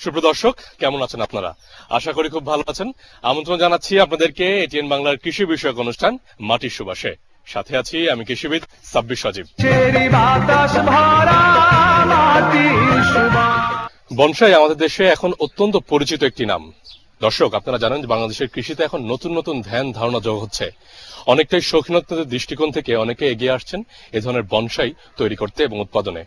সুপ্রদর্শক, কেমন আছেন আপনারা? আশা করি খুব ভালো আছেন। আমন্ত্রণ জানাচ্ছি আপনাদেরকে এটিএন বাংলার কৃষি বিষয়ক অনুষ্ঠান মাটির সুবাসে। সাথে আছি আমি কৃষিবিদ সাব্বির সজীব। বনসাই আমাদের দেশে এখন অত্যন্ত পরিচিত একটি নাম। দর্শক, আপনারা জানেন যে বাংলাদেশের কৃষিতে এখন নতুন নতুন ধ্যান ধারণা যোগ হচ্ছে। অনেকটাই শৌখিনতার দৃষ্টিকোণ থেকে অনেকে এগিয়ে আসছেন এ ধরনের বনসাই তৈরি করতে এবং উৎপাদনে।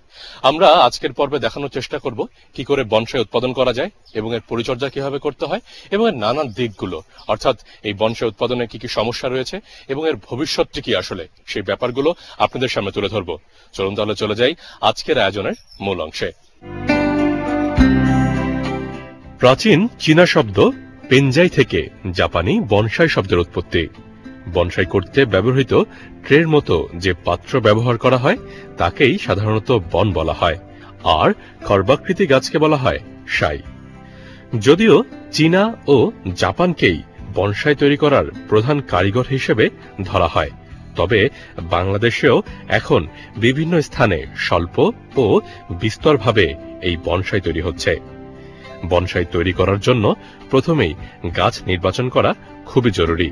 আমরা আজকের পর্বে দেখানোর চেষ্টা করব কি করে বনসাই উৎপাদন করা যায় এবং এর পরিচর্যা কিভাবে করতে হয় এবং এর নানান দিকগুলো, অর্থাৎ এই বনসাই উৎপাদনে কি কি সমস্যা রয়েছে এবং এর ভবিষ্যৎটি কি আসলে, সেই ব্যাপারগুলো আপনাদের সামনে তুলে ধরব। চলুন তাহলে চলে যাই আজকের আয়োজনের মূল অংশে। প্রাচীন চীনা শব্দ পেনজাই থেকে জাপানি বনসাই শব্দের উৎপত্তি। বনসাই করতে ব্যবহৃত ট্রের মতো যে পাত্র ব্যবহার করা হয় তাকেই সাধারণত বন বলা হয়, আর খর্বাকৃতি গাছকে বলা হয় সাই। যদিও চীনা ও জাপানকেই বনসাই তৈরি করার প্রধান কারিগর হিসেবে ধরা হয়, তবে বাংলাদেশেও এখন বিভিন্ন স্থানে স্বল্প ও বিস্তরভাবে এই বনসাই তৈরি হচ্ছে। বনসাই তৈরি করার জন্য প্রথমেই গাছ নির্বাচন করা খুবই জরুরি।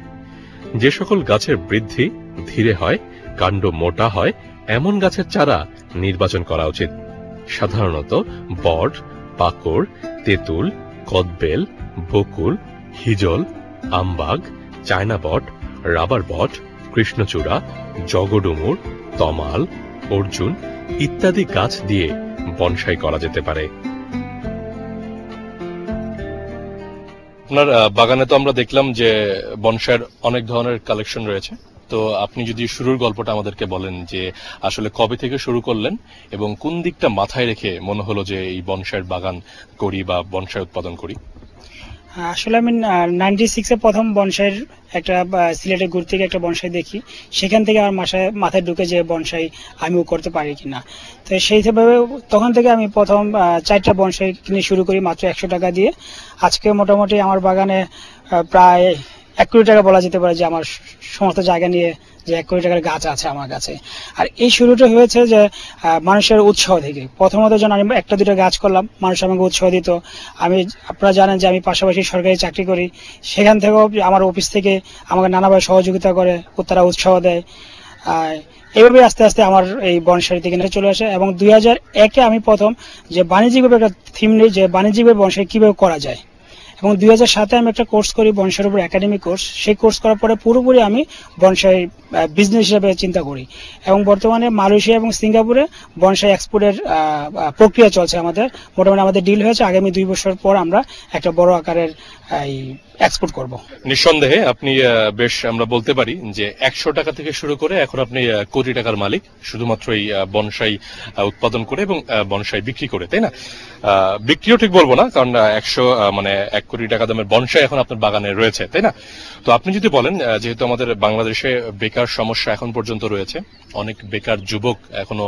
যে সকল গাছের বৃদ্ধি ধীরে হয়, কাণ্ড মোটা হয়, এমন গাছের চারা নির্বাচন করা উচিত। সাধারণত বট, পাকড়, তেঁতুল, কদবেল, বকুল, হিজল, আমবাগ, চায়না বট, রাবার বট, কৃষ্ণচূড়া, জগডুমুর, তমাল, অর্জুন ইত্যাদি গাছ দিয়ে বনসাই করা যেতে পারে। আপনার বাগানে তো আমরা দেখলাম যে বনসাইয়ের অনেক ধরনের কালেকশন রয়েছে, তো আপনি যদি শুরুর গল্পটা আমাদেরকে বলেন যে আসলে কবে থেকে শুরু করলেন এবং কোন দিকটা মাথায় রেখে মনে হলো যে এই বনসাইয়ের বাগান করি বা বনসাই উৎপাদন করি? আসলে আমি 96-এ প্রথম বনসাইয়ের একটা সিলেটে ঘুরতে গিয়ে একটা বনসাই দেখি, সেখান থেকে আমার মাথায় ঢুকে যে বনসাই আমিও করতে পারি কিনা। তো সেইভাবে তখন থেকে আমি প্রথম 4টা বনসাই কিনে শুরু করি মাত্র 100 টাকা দিয়ে। আজকে মোটামুটি আমার বাগানে প্রায় 1 কোটি টাকা বলা যেতে পারে যে আমার সমস্ত জায়গা নিয়ে যে 1 কোটি টাকার গাছ আছে আমার কাছে। আর এই শুরুটা হয়েছে যে মানুষের উৎসাহ থেকে। প্রথমত যখন আমি 1-2টা গাছ করলাম, মানুষ আমাকে উৎসাহ দিত। আপনারা জানেন যে আমি পাশাপাশি সরকারি চাকরি করি, সেখান থেকেও আমার অফিস থেকে আমাকে নানাভাবে সহযোগিতা করে, তারা উৎসাহ দেয়। এভাবে আস্তে আস্তে আমার এই বনসাই থেকে চলে আসে এবং 2001-এ আমি প্রথম যে বাণিজ্যিকভাবে একটা থিম নিই যে বাণিজ্যিকভাবে বনসাই কিভাবে করা যায়, এবং 2007-এ আমি একটা কোর্স করি বনসাইয়ের উপর একাডেমিক কোর্স। সেই কোর্স করার পরে পুরোপুরি আমি বনসাই বিজনেস হিসেবে চিন্তা করি এবং বর্তমানে মালয়েশিয়া এবং সিঙ্গাপুরে বনসাই এক্সপোর্টের প্রক্রিয়া চলছে। মোটামুটি আমাদের ডিল হয়েছে, আগামী 2 বছর পর আমরা একটা বড় আকারের এক্সপোর্ট করব। নিঃসন্দেহে আপনি বেশ, আমরা বলতে পারি যে 100 টাকা থেকে শুরু করে এখন আপনি কোটি টাকার মালিক, শুধুমাত্র এই বনসাই উৎপাদন করে এবং বনসাই বিক্রি করে, তাই না? বিক্রিও ঠিক বলবো না, কারণ 1 কোটি টাকা দামের বনসাই এখন আপনার বাগানে রয়েছে, তাই না? তো আপনি যদি বলেন, যেহেতু আমাদের বাংলাদেশে বেকার সমস্যা এখন পর্যন্ত রয়েছে, অনেক বেকার যুবক এখনো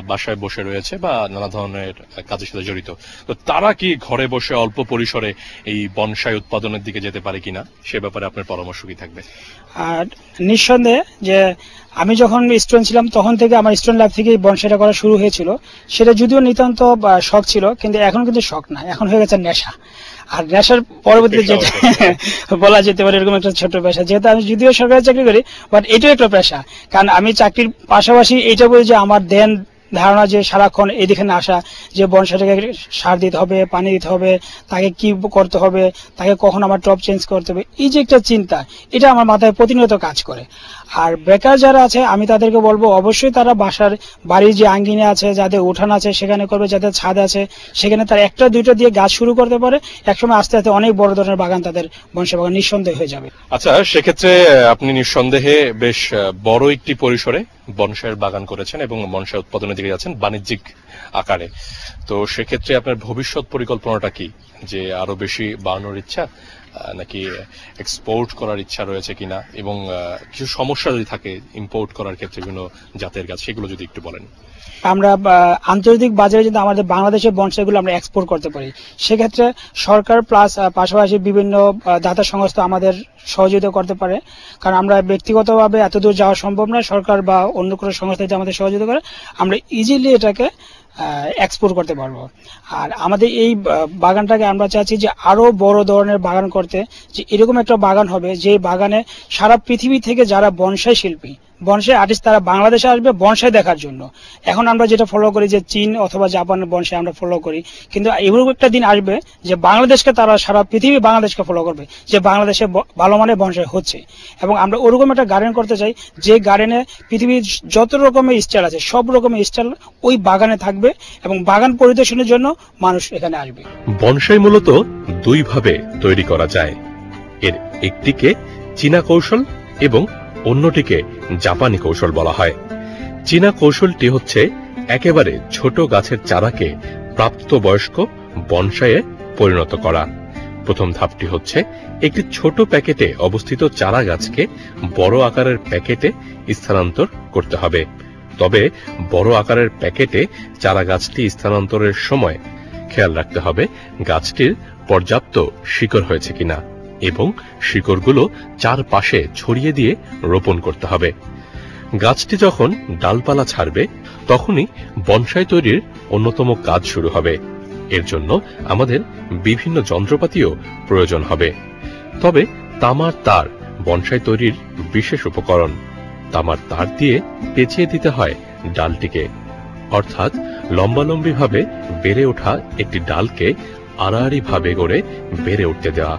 বাসায় বসে রয়েছে বা নানা ধরনের কাজের সাথে জড়িত, তো তারা কি ঘরে বসে অল্প পরিসরে এই বনসাই উৎপাদনের দিকে যেতে পারে কিনা, সে ব্যাপারে আপনার পরামর্শ কি থাকবে? আর নিঃসন্দেহে যে আমি যখন স্টুডেন্ট ছিলাম তখন থেকে আমার স্টুডেন্ট লাইফ থেকে বনসাইটা করা শুরু হয়েছিল। সেটা যদিও নিতান্ত শখ ছিল, কিন্তু এখন কিন্তু শখ না, এখন হয়ে গেছে নেশা। আর নেশার পরবর্তীতে যেটা বলা যেতে পারে এরকম একটা ছোট পেশা, যেহেতু আমি যদিও সরকারি চাকরি করি, বাট এটাও একটা পেশা। কারণ আমি চাকরির পাশাপাশি এইটা বলি যে আমার ধারণা যে সারাক্ষণ এদিকে না আসা, যে বনসাইটাকে সার দিতে হবে, পানি দিতে হবে, তাকে কি করতে হবে, তাকে কখন আমার টপ চেঞ্জ করতে হবে, এই যে একটা চিন্তা, এটা আমার মাথায় প্রতিনিয়ত কাজ করে। আর বেকার যারা আছে আমি তাদেরকে বলবো অবশ্যই তারা বাড়ির যে আঙ্গিনে আছে, যাদের উঠান আছে সেখানে করবে, যাদের ছাদ আছে সেখানে তারা 1-2টা দিয়ে গাছ শুরু করতে পারে। একসময় আস্তে আস্তে অনেক বড় ধরনের বাগান, তাদের বনসাই বাগান নিঃসন্দেহে হয়ে যাবে। আচ্ছা, সেক্ষেত্রে আপনি নিঃসন্দেহে বেশ বড় একটি পরিসরে বনসাইয়ের বাগান করেছেন এবং বনসাই উৎপাদনের দিকে যাচ্ছেন বাণিজ্যিক আকারে। তো সেক্ষেত্রে আপনার ভবিষ্যৎ পরিকল্পনাটা কি? যে আরো বেশি বাড়ানোর ইচ্ছা, নাকি এক্সপোর্ট করার ইচ্ছা রয়েছে কিনা, এবং কিছু সমস্যা যদি থাকে ইম্পোর্ট করার ক্ষেত্রে বিভিন্ন জাতের গাছ, সেগুলো যদি একটু বলেন। আমরা আন্তর্জাতিক বাজারে যদি আমাদের বাংলাদেশের বনসাইগুলো আমরা এক্সপোর্ট করতে পারি, সেক্ষেত্রে সরকার প্লাস পাশাপাশি বিভিন্ন দাতা সংস্থা আমাদের সহযোগিতা করতে পারে। কারণ আমরা ব্যক্তিগতভাবে এত দূর যাওয়া সম্ভব না, সরকার বা অন্য কোনো সংস্থা যদি আমাদের সহযোগিতা করে আমরা ইজিলি এটাকে এক্সপোর্ট করতে পারবো। আর আমাদের এই বাগানটাকে আমরা চাচ্ছি যে আরো বড় ধরনের বাগান করতে, যে এরকম একটা বাগান হবে যে বাগানে সারা পৃথিবী থেকে যারা বনসাই শিল্পী, বনসাই আর্টিস্ট, তারা বাংলাদেশে আসবে বনসাই দেখার জন্য। এখন আমরা যেটা ফলো করি যে চীন অথবা জাপানের বনসাই আমরা ফলো করি, কিন্তু এরকম একটা দিন আসবে যে বাংলাদেশকে তারা, সারা পৃথিবী বাংলাদেশকে ফলো করবে যে বাংলাদেশে ভালো মানের বনসাই হচ্ছে। এবং আমরা ওরকম একটা গার্ডেন করতে চাই যে গার্ডেনে পৃথিবীর যত রকমের স্টাইল আছে সব রকমের স্টাইল ওই বাগানে থাকবে এবং বাগান পরিদর্শনের জন্য মানুষ এখানে আসবে। বনসাই মূলত দুই ভাবে তৈরি করা যায়। এর একটিকে চীনা কৌশল এবং অন্যটিকে জাপানি কৌশল বলা হয়। চীনা কৌশলটি হচ্ছে একেবারে ছোট গাছের চারাকে প্রাপ্তবয়স্ক বনসাইয়ে পরিণত করা। প্রথম ধাপটি হচ্ছে একটি ছোট প্যাকেটে অবস্থিত চারা গাছকে বড় আকারের প্যাকেটে স্থানান্তর করতে হবে। তবে বড় আকারের প্যাকেটে চারা গাছটি স্থানান্তরের সময় খেয়াল রাখতে হবে গাছটির পর্যাপ্ত শিকড় হয়েছে কিনা এবং শিকড়গুলো চারপাশে ছড়িয়ে দিয়ে রোপণ করতে হবে। গাছটি যখন ডালপালা ছাড়বে তখনই বনসাই তৈরির অন্যতম কাজ শুরু হবে। এর জন্য আমাদের বিভিন্ন যন্ত্রপাতিও প্রয়োজন হবে। তবে তামার তার বনসাই তৈরির বিশেষ উপকরণ। তামার তার দিয়ে পেঁচিয়ে দিতে হয় ডালটিকে, অর্থাৎ লম্বালম্বিভাবে বেড়ে ওঠা একটি ডালকে আড়াআড়ি ভাবে গড়ে বেড়ে উঠতে দেওয়া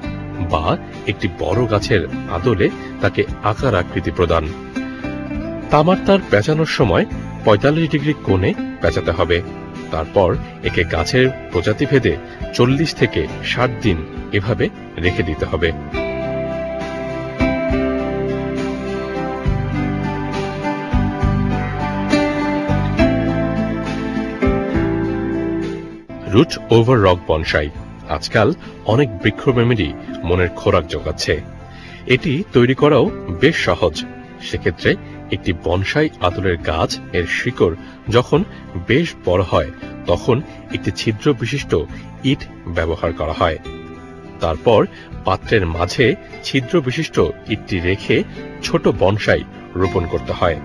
বা একটি বড় গাছের আদলে তাকে আকার আকৃতি প্রদান। তামার তার পেঁচানোর সময় ৪৫ ডিগ্রি কোণে পেঁচাতে হবে। তারপর একে গাছের প্রজাতি ভেদে ৪০ থেকে ৬০ দিন এভাবে রেখে দিতে হবে। রুট ওভার রক বনসাই আজকাল অনেক বৃক্ষপ্রেমীরই মনের খোরাক জোগাচ্ছে। এটি তৈরি করাও বেশ সহজ। সেক্ষেত্রে একটি বনসাই আদলের গাছ এর শিকড় যখন বেশ বড় হয় তখন একটি ছিদ্র বিশিষ্ট ইট ব্যবহার করা হয়। তারপর পাত্রের মাঝে ছিদ্র বিশিষ্ট ইটটি রেখে ছোট বনসাই রোপণ করতে হয়।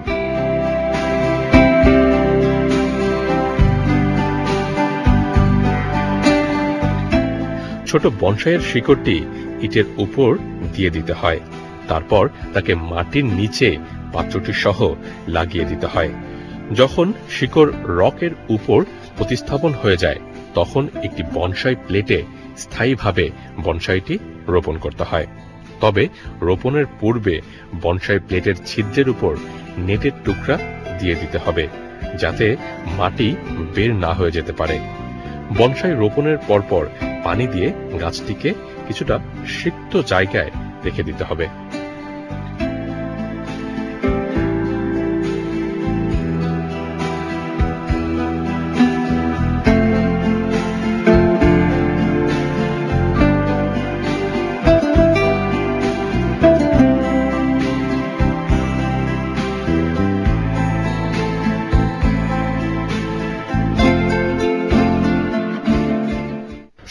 ছোট বনসাইয়ের শিকড়টি ইটের উপর দিয়ে দিতে হয়। তারপর তাকে মাটির নিচে পাত্রটি সহ লাগিয়ে দিতে হয়। যখন শিকড় রকের উপর প্রতিস্থাপন হয়ে যায় তখন একটি বনসাই প্লেটে স্থায়ীভাবে বনসাইটি রোপণ করতে হয়। তবে রোপণের পূর্বে বনসাই প্লেটের ছিদ্রের উপর নেটের টুকরা দিয়ে দিতে হবে যাতে মাটি বের না হয়ে যেতে পারে। বনসাই রোপণের পরপর পানি দিয়ে গাছটিকে কিছুটা সিক্ত জায়গায় রেখে দিতে হবে।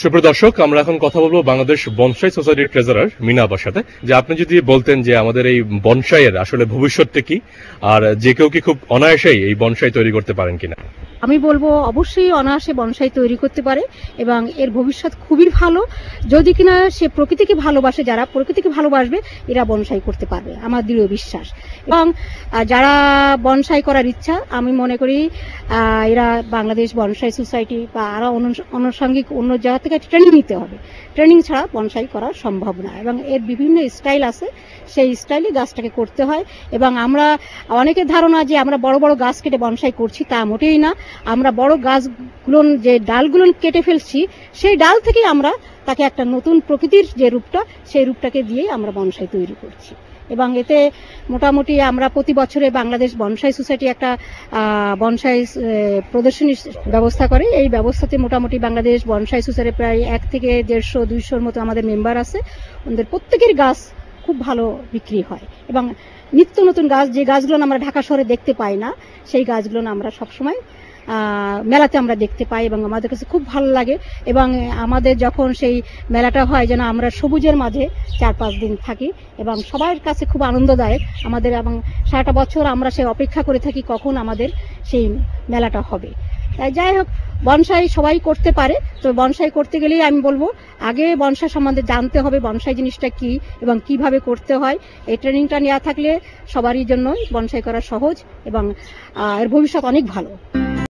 সুপ্রিয় দর্শক, আমরা এখন কথা বলবো বাংলাদেশ বনসাই সোসাইটির ট্রেজারার মিনা আপার সাথে। যে আপনি যদি বলতেন যে আমাদের এই বনসাইয়ের আসলে ভবিষ্যৎটা কি, আর যে কেউ কি খুব অনায়াসেই এই বনসাই তৈরি করতে পারেন কিনা? আমি বলবো অবশ্যই অনায়াসে বনসাই তৈরি করতে পারে এবং এর ভবিষ্যৎ খুবই ভালো। যদি কিনা সে প্রকৃতিকে ভালোবাসে, যারা প্রকৃতিকে ভালোবাসবে এরা বনসাই করতে পারবে, আমার দৃঢ় বিশ্বাস। এবং যারা বনসাই করার ইচ্ছা, আমি মনে করি এরা বাংলাদেশ বনসাই সোসাইটি বা আরো আনুষঙ্গিক অন্য জায়গা থেকে ট্রেনিং নিতে হবে। ট্রেনিং ছাড়া বনসাই করা সম্ভব না এবং এর বিভিন্ন স্টাইল আছে, সেই স্টাইলে গাছটাকে করতে হয়। এবং আমরা অনেকের ধারণা যে আমরা বড় বড় গাছ কেটে বনসাই করছি, তা মোটেই না। আমরা বড় গাছগুলো যে ডালগুলো কেটে ফেলছি সেই ডাল থেকে আমরা তাকে একটা নতুন প্রকৃতির যে রূপটা, সেই রূপটাকে দিয়েই আমরা বনসাই তৈরি করছি। এবং এতে মোটামুটি আমরা প্রতি বছরে বাংলাদেশ বনসাই সোসাইটি একটা বনসাই প্রদর্শনীর ব্যবস্থা করে। এই ব্যবস্থাতে মোটামুটি বাংলাদেশ বনসাই সোসাইটি প্রায় 1 থেকে 150-200 মতো আমাদের মেম্বার আছে। ওদের প্রত্যেকের গাছ খুব ভালো বিক্রি হয় এবং নিত্য নতুন গাছ, যে গাছগুলো আমরা ঢাকা শহরে দেখতে পাই না, সেই গাছগুলো আমরা সবসময় মেলাতে আমরা দেখতে পাই এবং আমাদের কাছে খুব ভালো লাগে। এবং আমাদের যখন সেই মেলাটা হয় যেন আমরা সবুজের মাঝে 4-5 দিন থাকি এবং সবার কাছে খুব আনন্দদায়ক আমাদের। এবং সারাটা বছর আমরা সেই অপেক্ষা করে থাকি কখন আমাদের সেই মেলাটা হবে। যাই হোক, বনসাই সবাই করতে পারে। তো বনসাই করতে গেলেই আমি বলবো আগে বনসাই সম্বন্ধে জানতে হবে বনসাই জিনিসটা কি এবং কিভাবে করতে হয়। এই ট্রেনিংটা নেওয়া থাকলে সবারই জন্য বনসাই করা সহজ এবং এর ভবিষ্যৎ অনেক ভালো।